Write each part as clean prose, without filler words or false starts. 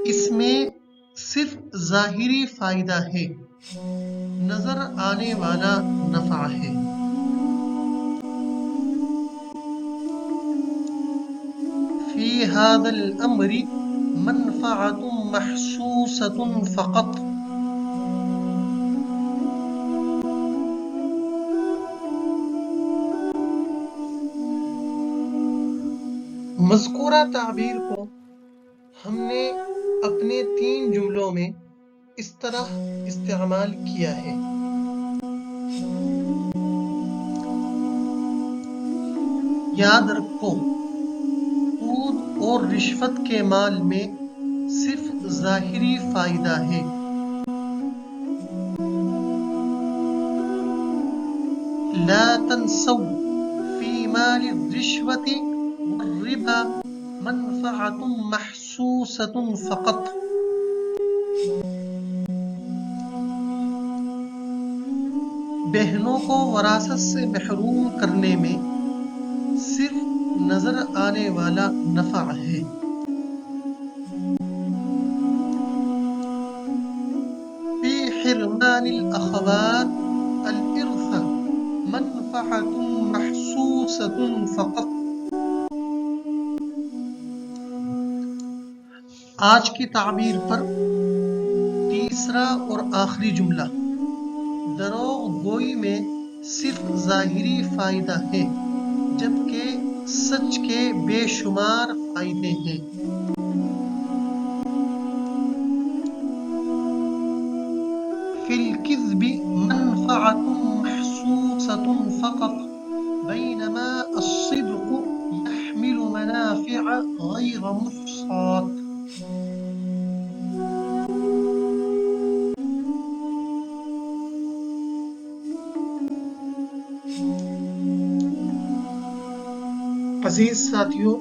اس میں صرف ظاہری فائدہ ہے، نظر آنے والا نفع ہے۔ فی ھذا الامر منفعۃ محسوسۃ فقط۔ مذکورہ تعبیر کو ہم نے اپنے 3 جملوں میں اس طرح استعمال کیا ہے: یاد رکھو، سود اور رشوت کے مال میں صرف ظاہری فائدہ ہے، لا تنسوا فی مال الرشوت والربا منفعۃ محسوسۃ فقط۔ بہنوں کو وراثت سے محروم کرنے میں صرف نظر آنے والا نفع ہے۔ فی حرمان الاخوات الارث منفعۃ محسوسۃ فقط۔ آج کی تعبیر پر تیسرا اور آخری جملہ: دروغ گوئی میں صرف ظاہری فائدہ ہے جبکہ سچ کے بے شمار فائدے ہیں۔ فی الکذب منفعۃ محسوسۃ فقط بینما الصدق يحمل منافع غیر محصاة۔ عزیز ساتھیوں،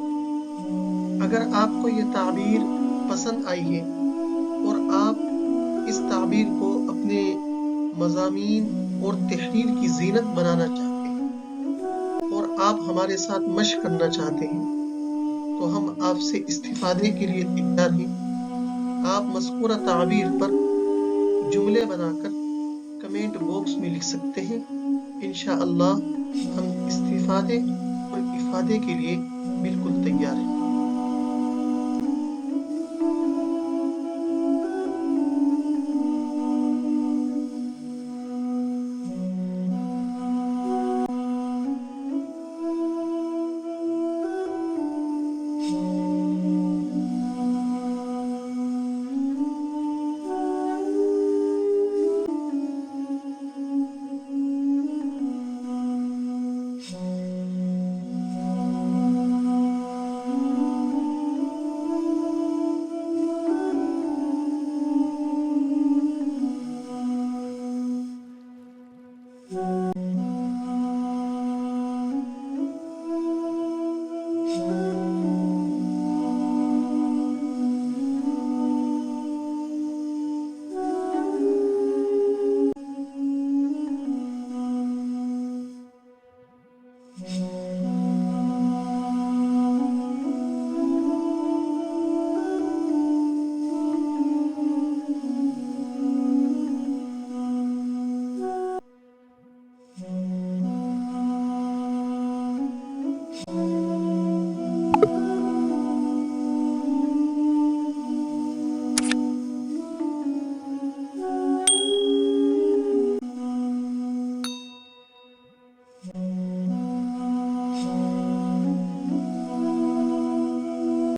اگر آپ کو یہ تعبیر پسند آئی ہے اور آپ اس تعبیر کو اپنے مضامین اور تحریر کی زینت بنانا چاہتے ہیں اور آپ ہمارے ساتھ مشق کرنا چاہتے ہیں تو ہم آپ سے استفادے کے لیے تیار ہیں۔ آپ مذکورہ تعبیر پر جملے بنا کر کمنٹ باکس میں لکھ سکتے ہیں۔ انشاءاللہ ہم استفادے اور افادے کے لیے بالکل تیار ہیں۔